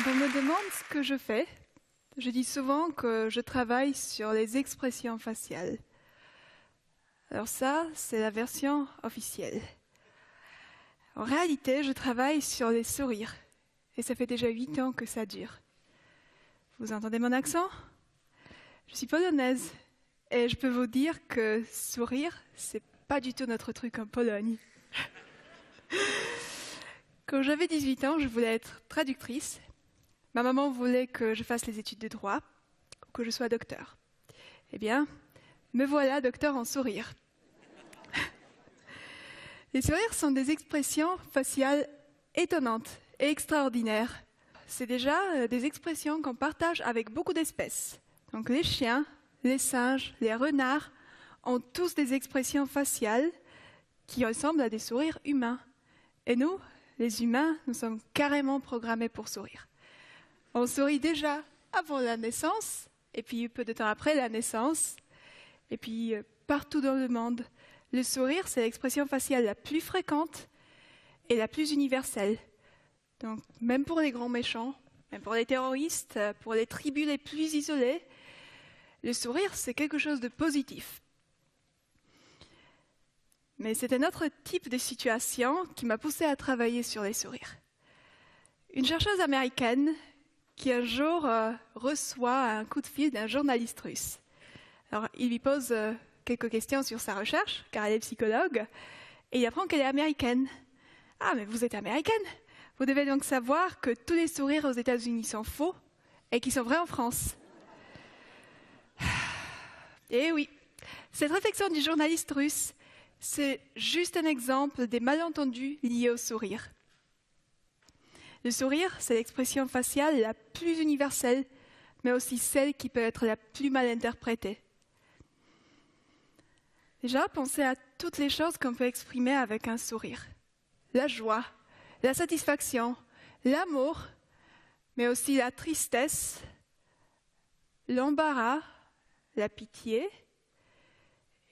Quand on me demande ce que je fais, je dis souvent que je travaille sur les expressions faciales. Alors ça, c'est la version officielle. En réalité, je travaille sur les sourires. Et ça fait déjà 8 ans que ça dure. Vous entendez mon accent? Je suis polonaise. Et je peux vous dire que sourire, c'est pas du tout notre truc en Pologne. Quand j'avais 18 ans, je voulais être traductrice. Ma maman voulait que je fasse les études de droit, ou que je sois docteur. Eh bien, me voilà docteur en sourire. Les sourires sont des expressions faciales étonnantes et extraordinaires. C'est déjà des expressions qu'on partage avec beaucoup d'espèces. Donc les chiens, les singes, les renards ont tous des expressions faciales qui ressemblent à des sourires humains. Et nous, les humains, nous sommes carrément programmés pour sourire. On sourit déjà avant la naissance, et puis peu de temps après la naissance, et puis partout dans le monde. Le sourire, c'est l'expression faciale la plus fréquente et la plus universelle. Donc même pour les grands méchants, même pour les terroristes, pour les tribus les plus isolées, le sourire, c'est quelque chose de positif. Mais c'est un autre type de situation qui m'a poussée à travailler sur les sourires. Une chercheuse américaine qui un jour reçoit un coup de fil d'un journaliste russe. Alors, il lui pose quelques questions sur sa recherche, car elle est psychologue, et il apprend qu'elle est américaine. « Ah, mais vous êtes américaine? Vous devez donc savoir que tous les sourires aux États-Unis sont faux et qu'ils sont vrais en France. » Eh oui, cette réflexion du journaliste russe, c'est juste un exemple des malentendus liés au sourire. Le sourire, c'est l'expression faciale la plus universelle, mais aussi celle qui peut être la plus mal interprétée. Déjà, pensez à toutes les choses qu'on peut exprimer avec un sourire. La joie, la satisfaction, l'amour, mais aussi la tristesse, l'embarras, la pitié.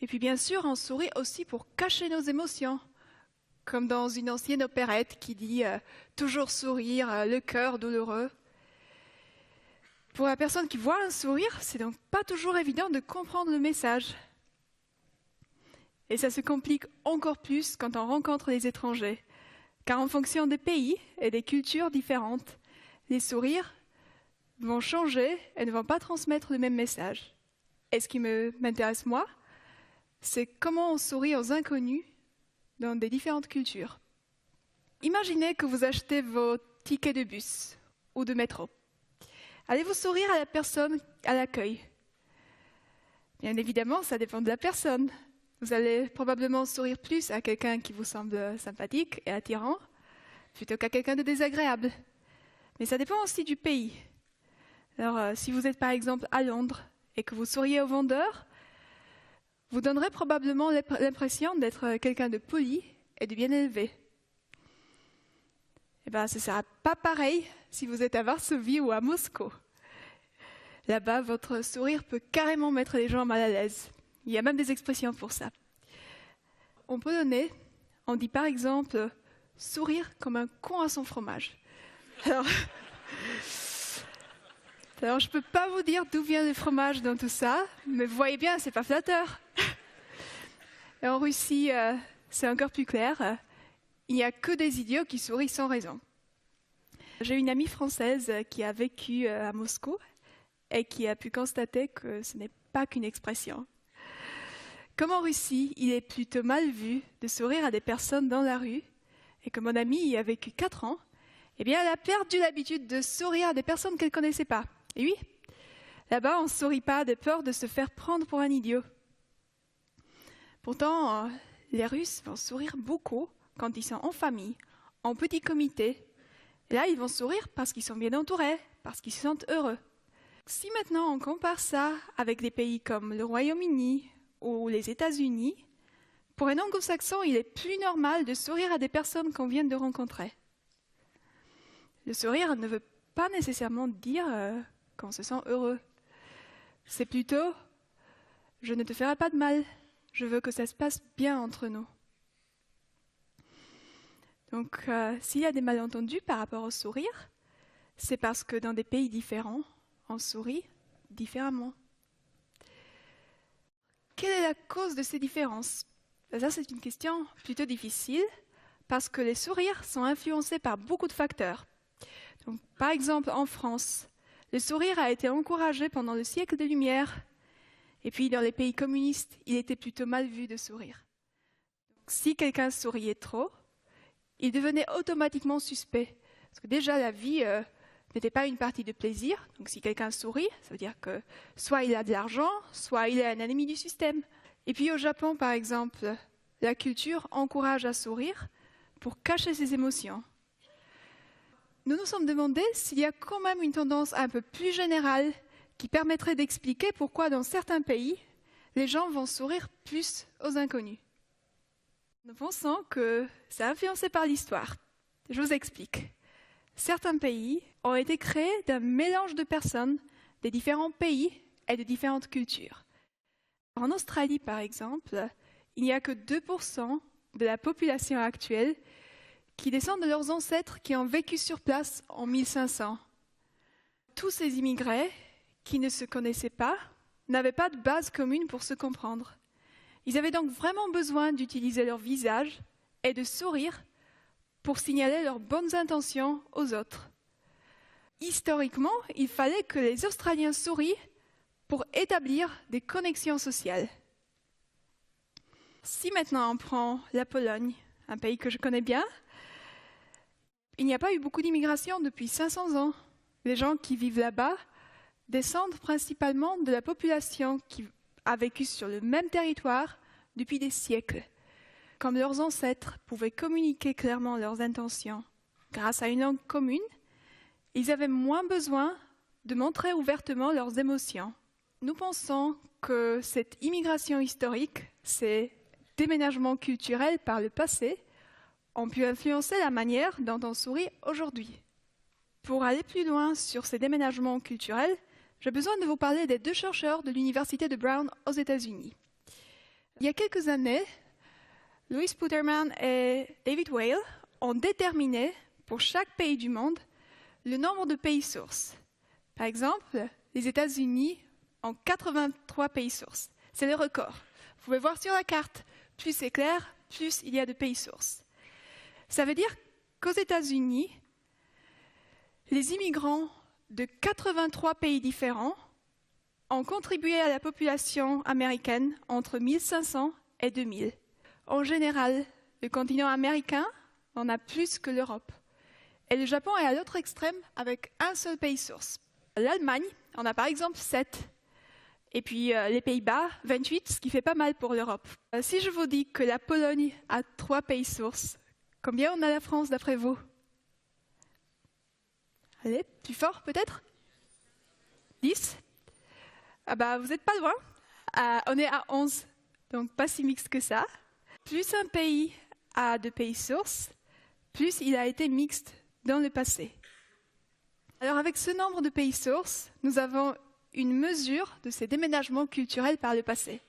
Et puis bien sûr, on sourit aussi pour cacher nos émotions, comme dans une ancienne opérette qui dit « toujours sourire, le cœur douloureux ». Pour la personne qui voit un sourire, c'est donc pas toujours évident de comprendre le message. Et ça se complique encore plus quand on rencontre les étrangers, car en fonction des pays et des cultures différentes, les sourires vont changer et ne vont pas transmettre le même message. Et ce qui m'intéresse moi, c'est comment on sourit aux inconnus dans des différentes cultures. Imaginez que vous achetez vos tickets de bus ou de métro. Allez-vous sourire à la personne à l'accueil? Bien évidemment, ça dépend de la personne. Vous allez probablement sourire plus à quelqu'un qui vous semble sympathique et attirant, plutôt qu'à quelqu'un de désagréable. Mais ça dépend aussi du pays. Alors, si vous êtes par exemple à Londres et que vous souriez au vendeur, vous donnerez probablement l'impression d'être quelqu'un de poli et de bien élevé. Eh bien, ce ne sera pas pareil si vous êtes à Varsovie ou à Moscou. Là-bas, votre sourire peut carrément mettre les gens mal à l'aise. Il y a même des expressions pour ça. En polonais, on dit par exemple « sourire comme un con à son fromage ». Alors, je ne peux pas vous dire d'où vient le fromage dans tout ça, mais vous voyez bien, c'est pas flatteur. Et en Russie, c'est encore plus clair. Il n'y a que des idiots qui sourient sans raison. J'ai une amie française qui a vécu à Moscou et qui a pu constater que ce n'est pas qu'une expression. Comme en Russie, il est plutôt mal vu de sourire à des personnes dans la rue, et que mon amie y a vécu 4 ans, eh bien, elle a perdu l'habitude de sourire à des personnes qu'elle ne connaissait pas. Et oui, là-bas, on ne sourit pas de peur de se faire prendre pour un idiot. Pourtant, les Russes vont sourire beaucoup quand ils sont en famille, en petit comité. Et là, ils vont sourire parce qu'ils sont bien entourés, parce qu'ils se sentent heureux. Si maintenant on compare ça avec des pays comme le Royaume-Uni ou les États-Unis, pour un anglo-saxon, il est plus normal de sourire à des personnes qu'on vient de rencontrer. Le sourire ne veut pas nécessairement dire qu'on se sent heureux. C'est plutôt « je ne te ferai pas de mal, je veux que ça se passe bien entre nous ». Donc, s'il y a des malentendus par rapport au sourire, c'est parce que dans des pays différents, on sourit différemment. Quelle est la cause de ces différences? Ça, c'est une question plutôt difficile parce que les sourires sont influencés par beaucoup de facteurs. Donc, par exemple, en France, le sourire a été encouragé pendant le siècle des Lumières. Et puis, dans les pays communistes, il était plutôt mal vu de sourire. Donc, si quelqu'un souriait trop, il devenait automatiquement suspect. Parce que déjà, la vie n'était pas une partie de plaisir. Donc, si quelqu'un sourit, ça veut dire que soit il a de l'argent, soit il est un ennemi du système. Et puis, au Japon, par exemple, la culture encourage à sourire pour cacher ses émotions. Nous nous sommes demandé s'il y a quand même une tendance un peu plus générale qui permettrait d'expliquer pourquoi dans certains pays, les gens vont sourire plus aux inconnus. Nous pensons que c'est influencé par l'histoire. Je vous explique. Certains pays ont été créés d'un mélange de personnes des différents pays et de différentes cultures. En Australie, par exemple, il n'y a que 2% de la population actuelle qui descendent de leurs ancêtres qui ont vécu sur place en 1500. Tous ces immigrés qui ne se connaissaient pas n'avaient pas de base commune pour se comprendre. Ils avaient donc vraiment besoin d'utiliser leur visage et de sourire pour signaler leurs bonnes intentions aux autres. Historiquement, il fallait que les Australiens sourient pour établir des connexions sociales. Si maintenant on prend la Pologne, un pays que je connais bien, il n'y a pas eu beaucoup d'immigration depuis 500 ans. Les gens qui vivent là-bas descendent principalement de la population qui a vécu sur le même territoire depuis des siècles. Comme leurs ancêtres pouvaient communiquer clairement leurs intentions grâce à une langue commune, ils avaient moins besoin de montrer ouvertement leurs émotions. Nous pensons que cette immigration historique, ces déménagements culturels par le passé, ont pu influencer la manière dont on sourit aujourd'hui. Pour aller plus loin sur ces déménagements culturels, j'ai besoin de vous parler des 2 chercheurs de l'Université de Brown aux États-Unis. Il y a quelques années, Louis Puterman et David Weil ont déterminé pour chaque pays du monde le nombre de pays sources. Par exemple, les États-Unis ont 83 pays sources. C'est le record. Vous pouvez voir sur la carte, plus c'est clair, plus il y a de pays sources. Ça veut dire qu'aux États-Unis, les immigrants de 83 pays différents ont contribué à la population américaine entre 1500 et 2000. En général, le continent américain en a plus que l'Europe. Et le Japon est à l'autre extrême avec un seul pays source. L'Allemagne en a par exemple 7. Et puis les Pays-Bas, 28, ce qui fait pas mal pour l'Europe. Si je vous dis que la Pologne a 3 pays sources, combien on a la France d'après vous? Allez, plus fort peut-être? 10? Ah bah vous n'êtes pas loin. On est à 11, donc pas si mixte que ça. Plus un pays a de pays sources, plus il a été mixte dans le passé. Alors avec ce nombre de pays sources, nous avons une mesure de ces déménagements culturels par le passé.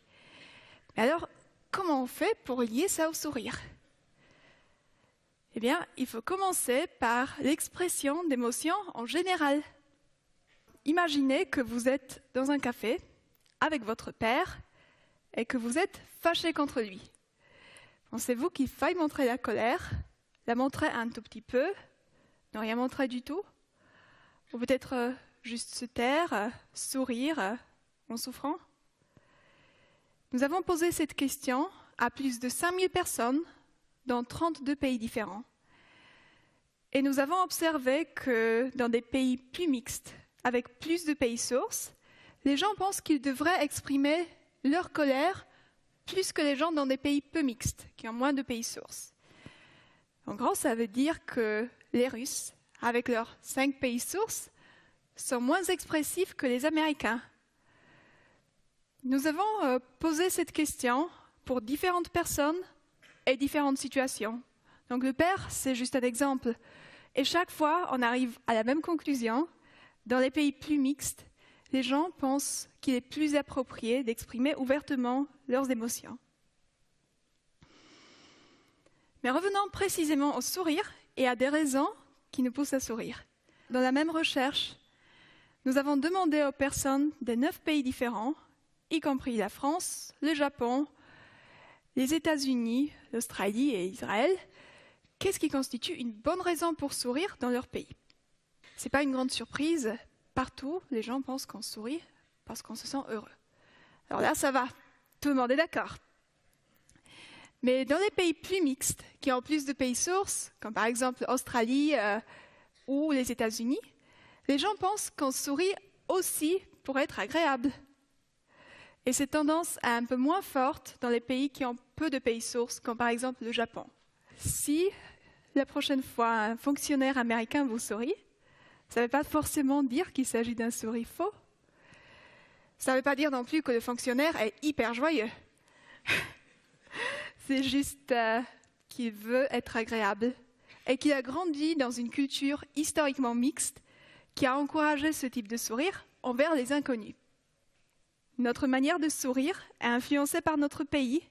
Mais alors, comment on fait pour lier ça au sourire? Eh bien, il faut commencer par l'expression d'émotions en général. Imaginez que vous êtes dans un café avec votre père et que vous êtes fâché contre lui. Pensez-vous qu'il faille montrer la colère, la montrer un tout petit peu, ne rien montrer du tout? Ou peut-être juste se taire, sourire en souffrant? Nous avons posé cette question à plus de 5000 personnes dans 32 pays différents. Et nous avons observé que dans des pays plus mixtes, avec plus de pays sources, les gens pensent qu'ils devraient exprimer leur colère plus que les gens dans des pays peu mixtes, qui ont moins de pays sources. En gros, ça veut dire que les Russes, avec leurs 5 pays sources, sont moins expressifs que les Américains. Nous avons posé cette question pour différentes personnes et différentes situations. Donc le père, c'est juste un exemple. Et chaque fois, on arrive à la même conclusion. Dans les pays plus mixtes, les gens pensent qu'il est plus approprié d'exprimer ouvertement leurs émotions. Mais revenons précisément au sourire et à des raisons qui nous poussent à sourire. Dans la même recherche, nous avons demandé aux personnes de 9 pays différents, y compris la France, le Japon, les États-Unis, l'Australie et Israël, qu'est-ce qui constitue une bonne raison pour sourire dans leur pays. Ce n'est pas une grande surprise. Partout, les gens pensent qu'on sourit parce qu'on se sent heureux. Alors là, ça va. Tout le monde est d'accord. Mais dans les pays plus mixtes, qui ont plus de pays sources, comme par exemple l'Australie ou les États-Unis, les gens pensent qu'on sourit aussi pour être agréable. Et cette tendance est un peu moins forte dans les pays qui ont peu de pays sources, comme par exemple le Japon. Si la prochaine fois un fonctionnaire américain vous sourit, ça ne veut pas forcément dire qu'il s'agit d'un sourire faux. Ça ne veut pas dire non plus que le fonctionnaire est hyper joyeux. C'est juste qu'il veut être agréable et qu'il a grandi dans une culture historiquement mixte qui a encouragé ce type de sourire envers les inconnus. Notre manière de sourire est influencée par notre pays,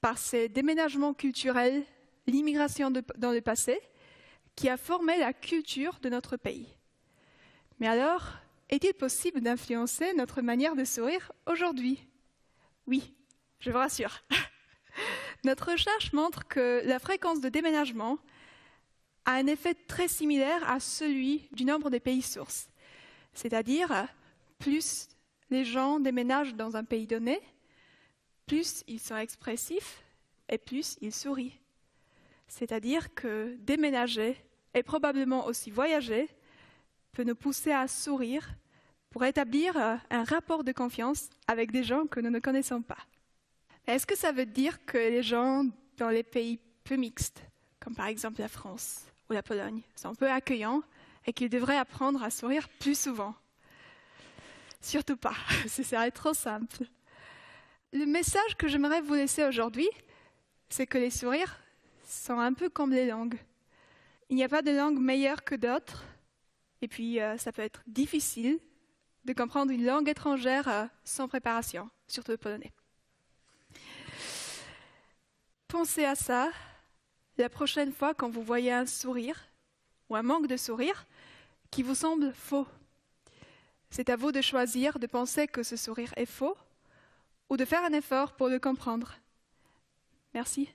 par ses déménagements culturels, l'immigration dans le passé, qui a formé la culture de notre pays. Mais alors, est-il possible d'influencer notre manière de sourire aujourd'hui? Oui, je vous rassure. Notre recherche montre que la fréquence de déménagement a un effet très similaire à celui du nombre des pays sources. C'est-à-dire, plus les gens déménagent dans un pays donné, plus ils sont expressifs et plus ils sourient. C'est-à-dire que déménager et probablement aussi voyager peut nous pousser à sourire pour établir un rapport de confiance avec des gens que nous ne connaissons pas. Est-ce que ça veut dire que les gens dans les pays peu mixtes, comme par exemple la France ou la Pologne, sont peu accueillants et qu'ils devraient apprendre à sourire plus souvent? Surtout pas, ce serait trop simple. Le message que j'aimerais vous laisser aujourd'hui, c'est que les sourires sont un peu comme les langues. Il n'y a pas de langue meilleure que d'autres, et puis ça peut être difficile de comprendre une langue étrangère sans préparation, surtout le polonais. Pensez à ça la prochaine fois quand vous voyez un sourire ou un manque de sourire qui vous semble faux. C'est à vous de choisir de penser que ce sourire est faux ou de faire un effort pour le comprendre. Merci.